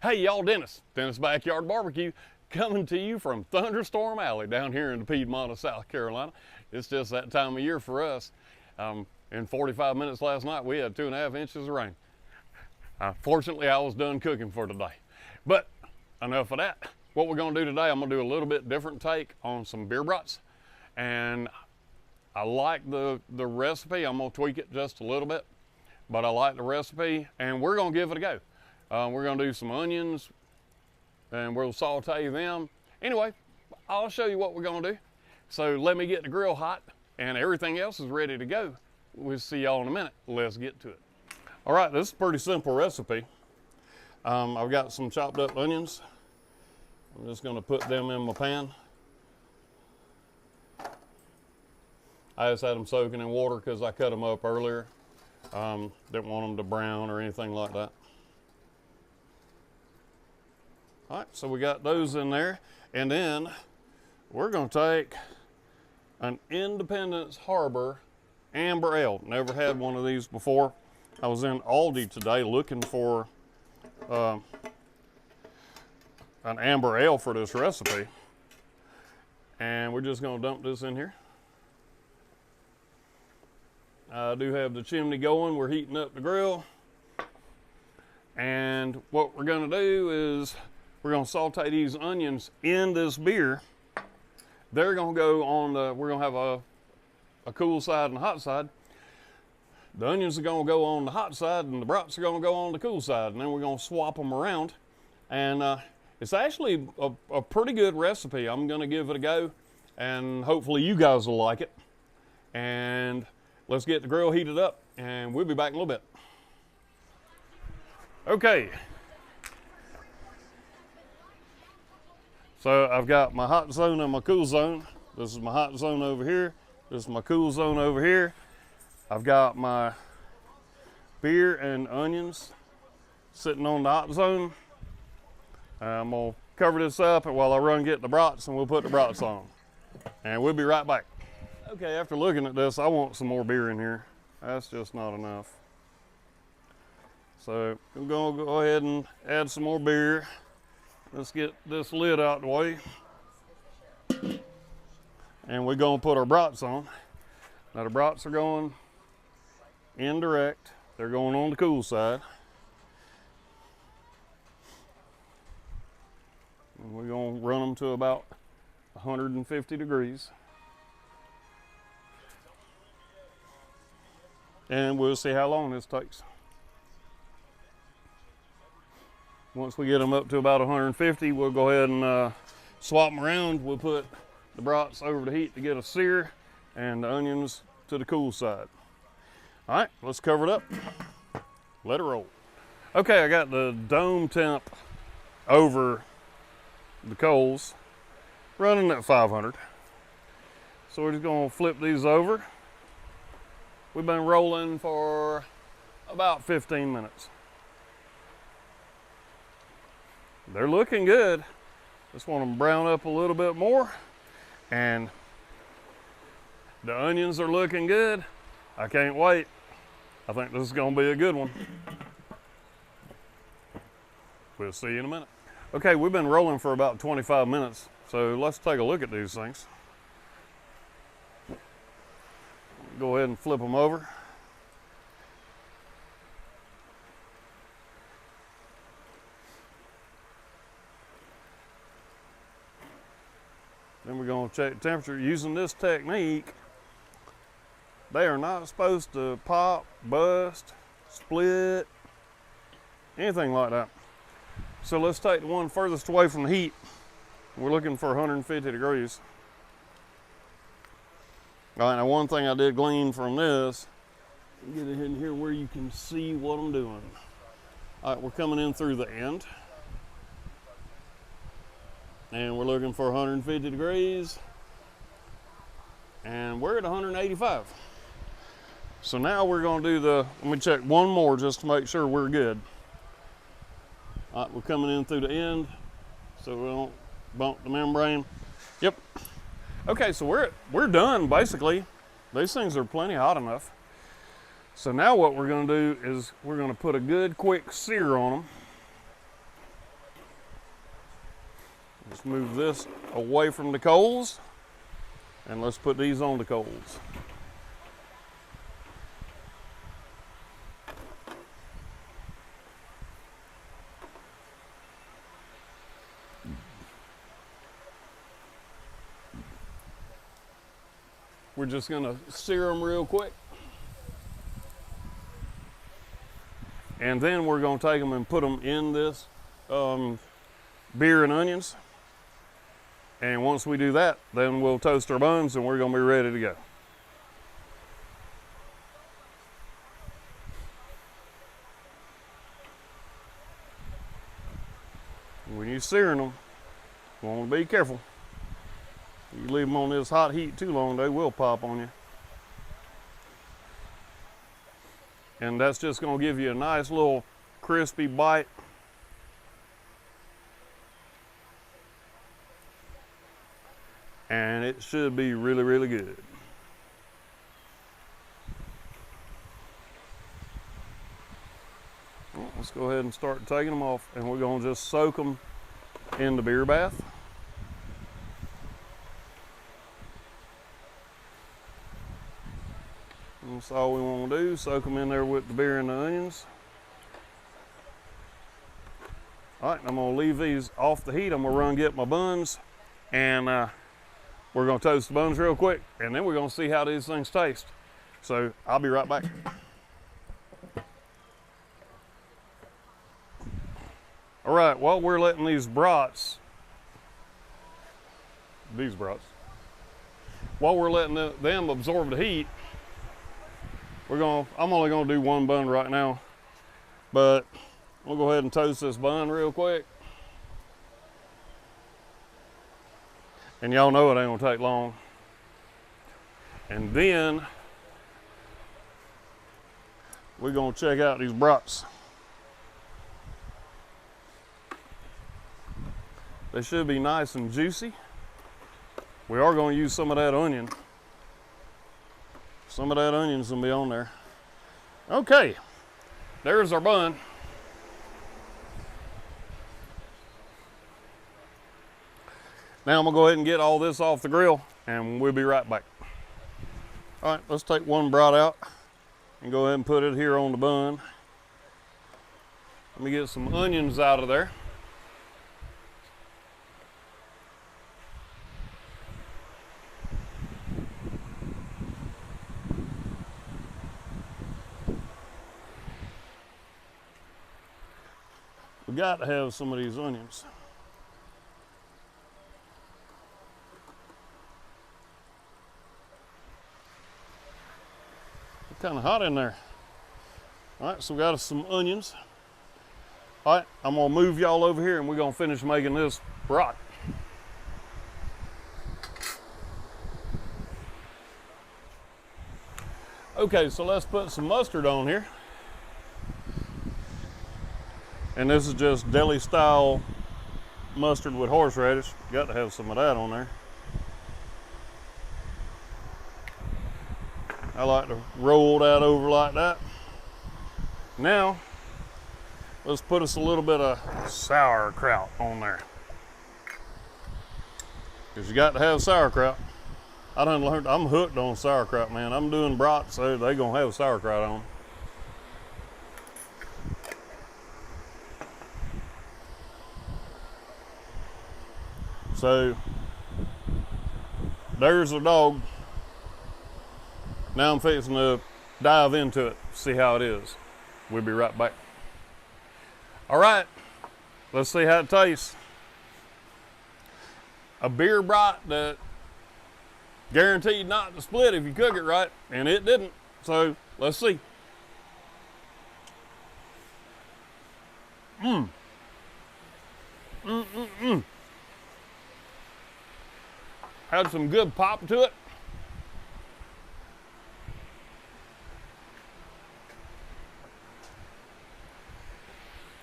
Hey y'all, Dennis Backyard Barbecue, coming to you from Thunderstorm Alley down here in the Piedmont of South Carolina. It's just that time of year for us. In 45 minutes last night, we had 2.5 inches of rain. Fortunately, I was done cooking for today. But enough of that. What we're gonna do today, I'm gonna do a little bit different take on some beer brats. And I like the recipe. I'm gonna tweak it just a little bit, but I like the recipe and we're gonna give it a go. We're gonna do some onions and we'll saute them. Anyway, I'll show you what we're gonna do. So let me get the grill hot and everything else is ready to go. We'll see y'all in a minute. Let's get to it. All right, this is a pretty simple recipe. I've got some chopped up onions. I'm just gonna put them in my pan. I just had them soaking in water because I cut them up earlier. Didn't want them to brown or anything like that. All right, so we got those in there. And then we're gonna take an Independence Harbor Amber Ale. Never had one of these before. I was in Aldi today looking for an Amber Ale for this recipe. And we're just gonna dump this in here. I do have the chimney going. We're heating up the grill. And what we're gonna do is we're gonna saute these onions in this beer. They're gonna go on we're gonna have a cool side and a hot side. The onions are gonna go on the hot side and the brats are gonna go on the cool side. And then we're gonna swap them around. And it's actually a pretty good recipe. I'm gonna give it a go and hopefully you guys will like it. And let's get the grill heated up and we'll be back in a little bit. Okay. So I've got my hot zone and my cool zone. This is my hot zone over here. This is my cool zone over here. I've got my beer and onions sitting on the hot zone. I'm gonna cover this up while I run get the brats and we'll put the brats on. And we'll be right back. Okay, after looking at this, I want some more beer in here. That's just not enough. So we're gonna go ahead and add some more beer. Let's get this lid out the way. And we're gonna put our brats on. Now the brats are going indirect. They're going on the cool side. And we're gonna run them to about 150 degrees. And we'll see how long this takes. Once we get them up to about 150, we'll go ahead and swap them around. We'll put the brats over the heat to get a sear and the onions to the cool side. All right, let's cover it up. Let it roll. Okay, I got the dome temp over the coals, running at 500. So we're just gonna flip these over. We've been rolling for about 15 minutes. They're looking good. Just want them to brown up a little bit more. And the onions are looking good. I can't wait. I think this is gonna be a good one. We'll see you in a minute. Okay, we've been rolling for about 25 minutes. So let's take a look at these things. Go ahead and flip them over. Then we're going to check the temperature. Using this technique, they are not supposed to pop, bust, split, anything like that. So let's take the one furthest away from the heat. We're looking for 150 degrees. All right, now one thing I did glean from this, get it in here where you can see what I'm doing. All right, we're coming in through the end. And we're looking for 150 degrees. And we're at 185. So now we're gonna do let me check one more just to make sure we're good. All right, we're coming in through the end so we don't bump the membrane. Yep. Okay, so we're done basically. These things are plenty hot enough. So now what we're gonna do is we're gonna put a good quick sear on them. Let's move this away from the coals and let's put these on the coals. We're just gonna sear them real quick. And then we're gonna take them and put them in this beer and onions. And once we do that, then we'll toast our buns and we're gonna be ready to go. When you're searing them, you want to be careful. You leave them on this hot heat too long, they will pop on you. And that's just going to give you a nice little crispy bite. And it should be really, really good. Well, let's go ahead and start taking them off, and we're going to just soak them in the beer bath. That's all we want to do, soak them in there with the beer and the onions. All right, I'm gonna leave these off the heat. I'm gonna run get my buns, and we're gonna toast the buns real quick, and then we're gonna see how these things taste. So I'll be right back. All right, while we're letting these brats, while we're letting them absorb the heat, I'm only gonna do one bun right now, but we'll go ahead and toast this bun real quick. And y'all know it ain't gonna take long. And then we're gonna check out these brats. They should be nice and juicy. We are gonna use some of that onion. Some of that onion's gonna be on there. Okay, there's our bun. Now I'm gonna go ahead and get all this off the grill and we'll be right back. All right, let's take one brat out and go ahead and put it here on the bun. Let me get some onions out of there. We got to have some of these onions. It's kind of hot in there. All right, so we got some onions. All right, I'm gonna move y'all over here and we're gonna finish making this brat. Okay, so let's put some mustard on here. And this is just deli style mustard with horseradish. Got to have some of that on there. I like to roll that over like that. Now, let's put us a little bit of sauerkraut on there. Because you got to have sauerkraut. I done learned, I'm hooked on sauerkraut, man. I'm doing brats, so they gonna have sauerkraut on them. So there's the dog. Now I'm fixing to dive into it, see how it is. We'll be right back. All right, let's see how it tastes. A beer brat that guaranteed not to split if you cook it right, and it didn't. So let's see. Had some good pop to it.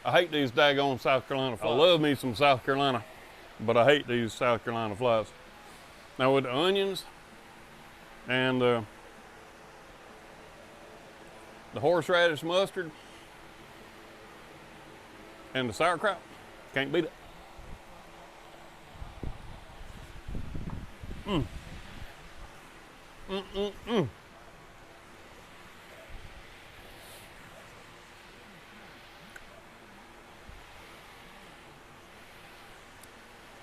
I hate these daggone South Carolina flies. I love me some South Carolina, but I hate these South Carolina flies. Now with the onions and the horseradish mustard and the sauerkraut, can't beat it.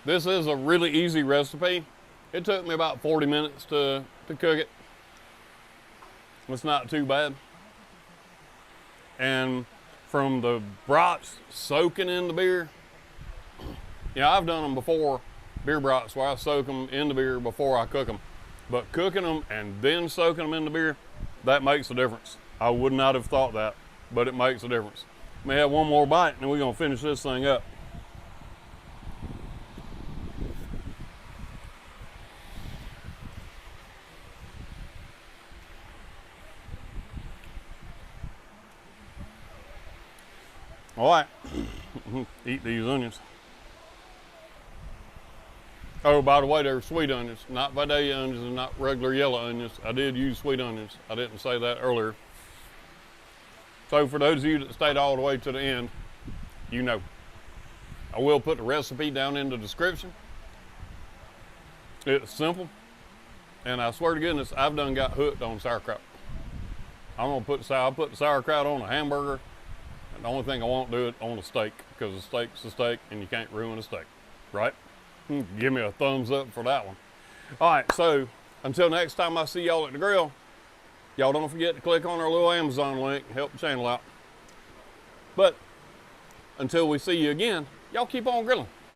This is a really easy recipe. It took me about 40 minutes to cook it. It's not too bad. And from the brats soaking in the beer, I've done them before, beer brats, where I soak them in the beer before I cook them. But cooking them and then soaking them in the beer, that makes a difference. I would not have thought that, but it makes a difference. May have one more bite and we're gonna finish this thing up. All right, eat these onions. Oh, by the way, they're sweet onions, not Vidalia onions and not regular yellow onions. I did use sweet onions. I didn't say that earlier. So for those of you that stayed all the way to the end, you know. I will put the recipe down in the description. It's simple, and I swear to goodness, I've done got hooked on sauerkraut. I'll put the sauerkraut on a hamburger. The only thing I won't do it on a steak, because a steak's a steak and you can't ruin a steak, right? Give me a thumbs up for that one. All right, so until next time I see y'all at the grill, y'all don't forget to click on our little Amazon link and help the channel out. But until we see you again, y'all keep on grilling.